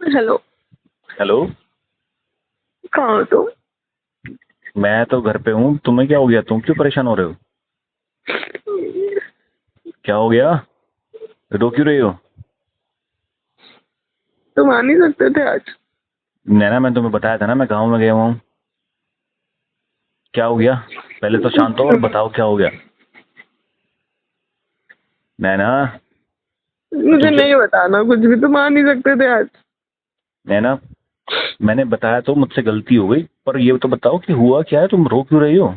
Hello. Hello. कहाँ हो तुम? मैं तो घर पे हूँ। तुम्हें क्या हो गया? तुम क्यों परेशान हो रहे हो? क्या हो गया? रो क्यों रही हो? तुम आ नहीं सकते थे आज? नैना, मैं तुम्हें बताया था ना, मैं गाँव में गया हुआ हूँ। क्या हो गया? पहले तो शांत हो और बताओ क्या हो गया। नैना, मुझे तुम क्या? नहीं बताना कुछ भी। तुम आ नहीं सकते थे आज? नैना, मैंने बताया तो मुझसे गलती हो गई, पर ये तो बताओ कि हुआ क्या है? तुम रो क्यों रही हो?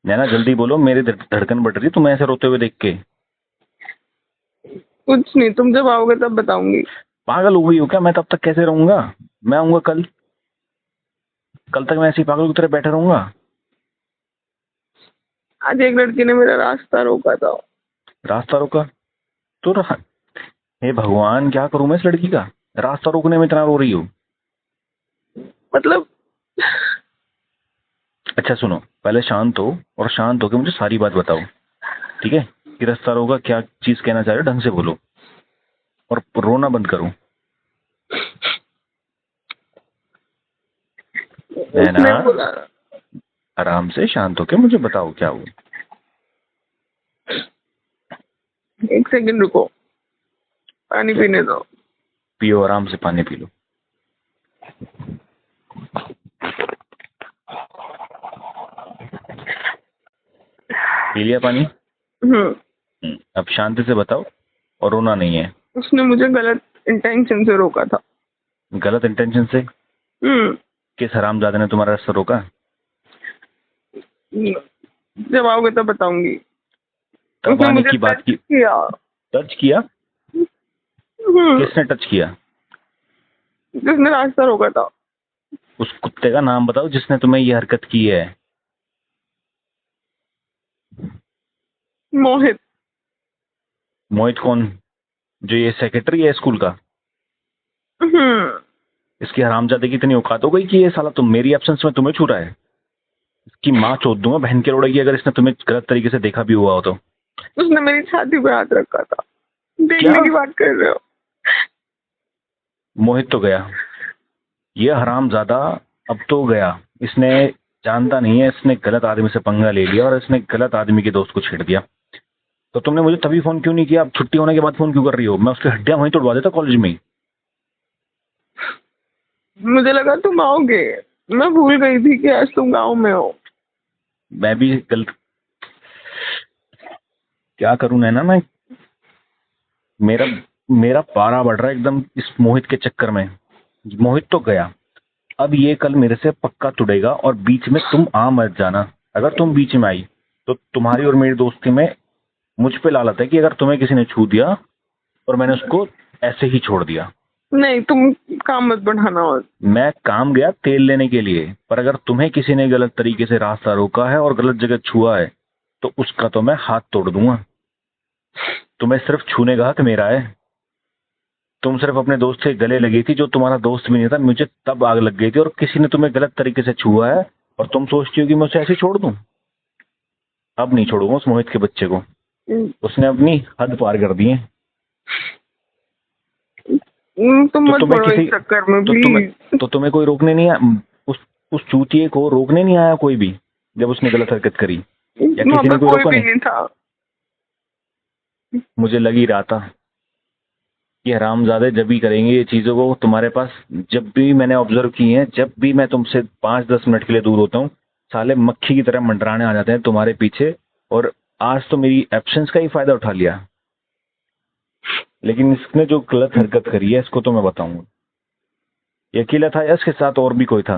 नैना जल्दी बोलो, मेरी धड़कन बढ़ रही है तुम्हें ऐसे रोते हुए देख के। कुछ नहीं, तुम जब आओगे तब बताऊंगी। पागल हो गई हो क्या? मैं तब तक कैसे रहूंगा? मैं आऊंगा कल। कल तक मैं ऐसी पागल की तरह बैठा रहूंगा? आज एक लड़की ने मेरा रास्ता रोका था। रास्ता रोका? तो हे भगवान, क्या करूं मैं इस लड़की का? रास्ता रोकने में इतना रो रही हो? मतलब अच्छा सुनो, पहले शांत हो और शांत होकर मुझे सारी बात बताओ। ठीक है? कि रास्ता रोका, क्या चीज कहना चाह रहे हो, ढंग से बोलो और रोना बंद करो। नैना, उसने बोला। आराम से शांत होकर मुझे बताओ क्या हुआ। एक सेकंड रुको, पानी क्या? पीने दो। पियो, आराम से पानी पी लो। पी लिया पानी? हम्म। अब शांति से बताओ और रोना नहीं है। उसने मुझे गलत इंटेंशन से रोका था। गलत इंटेंशन से? हम्म। किस हरामजादे ने तुम्हारा रास्ता रोका? जब आओगे तब बताऊंगी। तब उसने आने मुझे की बात टच की? किया। टच किया? हम्म। किसने टच किया? जिसने रास्ता रोका था। उस कुत्ते का नाम बताओ जिसने तुम्हें ये हरकत की है। मोहित। मोहित कौन? जो ये सेक्रेटरी है स्कूल का? हम्म। इसकी हरामजादे की इतनी औकात हो गई कि ये साला तुम मेरी एब्सेंस में तुम्हें छू रहा है। इसकी माँ चोद दूंगा बहन के लोड़ेगी अगर इसने तुम्हें गलत तरीके से देखा भी हुआ हो तो। उसने मेरी छाती पे हाथ रखा था। क्या? देखने की बात कर रहे हो? मोहित तो गया, ये हरामजादा अब तो गया। इसने जानता नहीं है, इसने गलत आदमी से पंगा ले लिया और इसने गलत आदमी के दोस्त को छेड़ दिया। तो तुमने मुझे तभी फोन क्यों नहीं किया? अब छुट्टी होने के बाद फोन क्यों कर रही हो? मैं उसकी हड्डियां वहीं तोड़वा देता कॉलेज में ही। मुझे लगा तुम आओगे। मैं भूल गई थी कि आज तुम गांव में हो। मैं भी गलत क्या करूं नैना मैं? मेरा मेरा पारा बढ़ रहा है एकदम इस मोहित के चक्कर में। मोहित तो गया, अब ये कल मेरे से पक्का तुड़ेगा और बीच में तुम आ मत जाना। अगर तुम बीच में आई तो तुम्हारी और मेरी दोस्ती में मुझ पे लालत है कि अगर तुम्हें किसी ने छू दिया और मैंने उसको ऐसे ही छोड़ दिया। नहीं, तुम काम मत बढ़ाना। और मैं काम गया तेल लेने के लिए, पर अगर तुम्हें किसी ने गलत तरीके से रास्ता रोका है और गलत जगह छुआ है तो उसका तो मैं हाथ तोड़ दूंगा। तुम्हें सिर्फ छूने का हक मेरा है। तुम सिर्फ अपने दोस्त से गले लगी थी जो तुम्हारा दोस्त भी नहीं था, मुझे तब आग लग गई थी, और किसी ने तुम्हें गलत तरीके से छुआ है और तुम सोचती हो कि मैं उसे ऐसे छोड़ दूं? अब नहीं छोड़ूंगा उस मोहित के बच्चे को। उसने अपनी हद पार कर दी है। तुम तो मत तुम्हें पड़ो इस किसी चक्कर में तो तुम्हें प्लीज। तो तुम्हें कोई रोकने नहीं आया? उस चूतिए को रोकने नहीं आया कोई भी जब उसने गलत हरकत करी? या वहां किसी पे ने कोई कोई रोका भी नहीं? नहीं था। मुझे लग ही रहा था कि हरामजादे जब भी करेंगे ये चीजों को तुम्हारे पास। जब भी मैंने ऑब्जर्व की है, जब भी मैं तुमसे 5-10 मिनट के लिए दूर होता हूँ, साले मक्खी की तरह मंडराने आ जाते हैं तुम्हारे पीछे। और आज तो मेरी एब्सेंस का ही फायदा उठा लिया। लेकिन इसने जो गलत हरकत करी है इसको तो मैं बताऊंगा। ये अकेला था या इसके साथ और भी कोई था?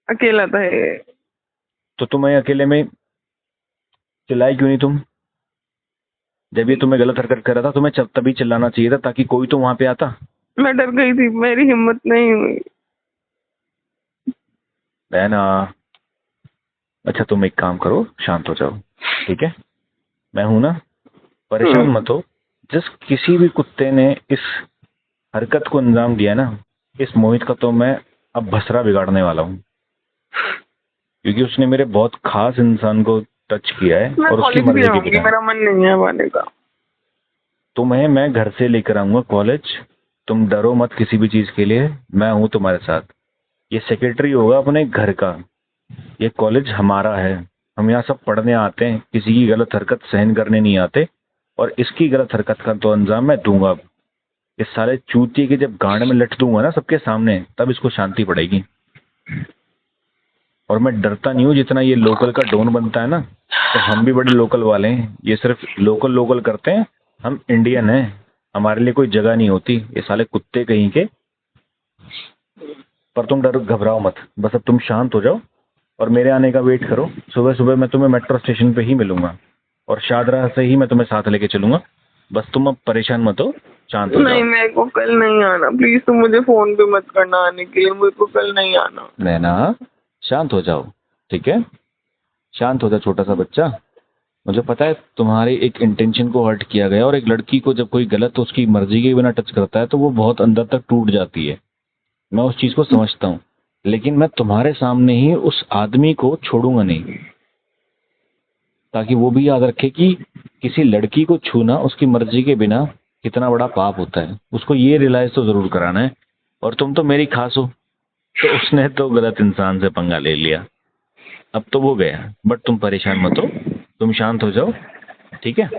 अकेला था ये। तो तुम्हें अकेले में चिल्लाई क्यों नहीं तुम? जब ये तुम्हें गलत हरकत कर रहा था तुम्हें तभी चिल्लाना चाहिए था ताकि कोई तो वहां पे आता। मैं डर गई थी, मेरी हिम्मत नहीं हुई। बहना, अच्छा तुम एक काम करो, शांत हो जाओ। ठीक है? मैं हूं ना, परेशान हम्म। मत हो। जिस किसी भी कुत्ते ने इस हरकत को अंजाम दिया ना, इस मोहित का तो मैं अब भसरा बिगाड़ने वाला हूँ। क्योंकि उसने मेरे बहुत खास इंसान को टच किया है मैं और उसकी कॉलेज भी मर्जी के आऊंगी, बिना। मेरा मन नहीं है अब आने का। तुम्हें मैं घर से लेकर आऊंगा कॉलेज, तुम डरो मत किसी भी चीज के लिए, मैं हूं तुम्हारे साथ। ये सेक्रेटरी होगा अपने घर का, ये कॉलेज हमारा है, हम यहाँ सब पढ़ने आते हैं, किसी की गलत हरकत सहन करने नहीं आते, और इसकी गलत हरकत का तो अंजाम मैं दूंगा अब। इस साले चूतिए के जब गांड में लट दूंगा ना सबके सामने, तब इसको शांति पड़ेगी। और मैं डरता नहीं हूँ जितना ये लोकल का डॉन बनता है ना, तो हम भी बड़े लोकल वाले हैं। ये सिर्फ लोकल लोकल करते हैं, हम इंडियन हैं, हमारे लिए कोई जगह नहीं होती। ये साले कुत्ते कहीं के। पर तुम डर घबराओ मत, बस अब तुम शांत हो जाओ और मेरे आने का वेट करो। सुबह सुबह मैं तुम्हें मेट्रो स्टेशन पे ही मिलूंगा और शादरा से ही मैं तुम्हें साथ लेके चलूंगा। बस तुम अब परेशान मत हो, शांत हो नहीं, जाओ। मेरे को कल नहीं आना, प्लीज तुम मुझे फोन पे मत करना आने के लिए, मेरे को कल नहीं आना। नैना शांत हो जाओ, ठीक है? शांत हो जाओ छोटा सा बच्चा। मुझे पता है तुम्हारे एक इंटेंशन को हर्ट किया गया, और एक लड़की को जब कोई गलत उसकी मर्जी के बिना टच करता है तो वो बहुत अंदर तक टूट जाती है। मैं उस चीज को समझता हूँ, लेकिन मैं तुम्हारे सामने ही उस आदमी को छोड़ूंगा नहीं, ताकि वो भी याद रखे कि किसी लड़की को छूना उसकी मर्जी के बिना कितना बड़ा पाप होता है। उसको ये रियलाइज तो जरूर कराना है। और तुम तो मेरी खास हो, तो उसने तो गलत इंसान से पंगा ले लिया, अब तो वो गया। बट तुम परेशान मत हो, तुम शांत हो जाओ, ठीक है?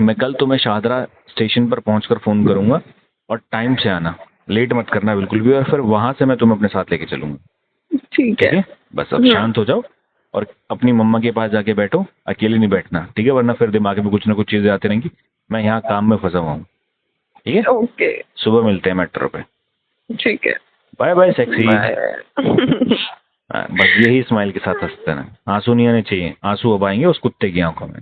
मैं कल तुम्हें शाहदरा स्टेशन पर पहुंचकर फोन करूंगा, और टाइम से आना, लेट मत करना बिल्कुल भी, और फिर वहां से मैं तुम्हें अपने साथ लेके चलूंगा, ठीक ठीक है। है? बस अब शांत हो जाओ और अपनी मम्मा के पास जाके बैठो, अकेले नहीं बैठना, ठीक है? वरना फिर दिमाग में कुछ ना कुछ चीजें आती रहेंगी। मैं यहाँ काम में फंसा हुआ हूँ, ठीक है? ओके, सुबह मिलते हैं मेट्रो पे। ठीक है, बाय बाय सेक्सी। बाय। बस यही स्माइल के साथ हंसते रहना, आंसू नहीं आने चाहिए। आंसू अब आएंगे उस कुत्ते की आंखों में।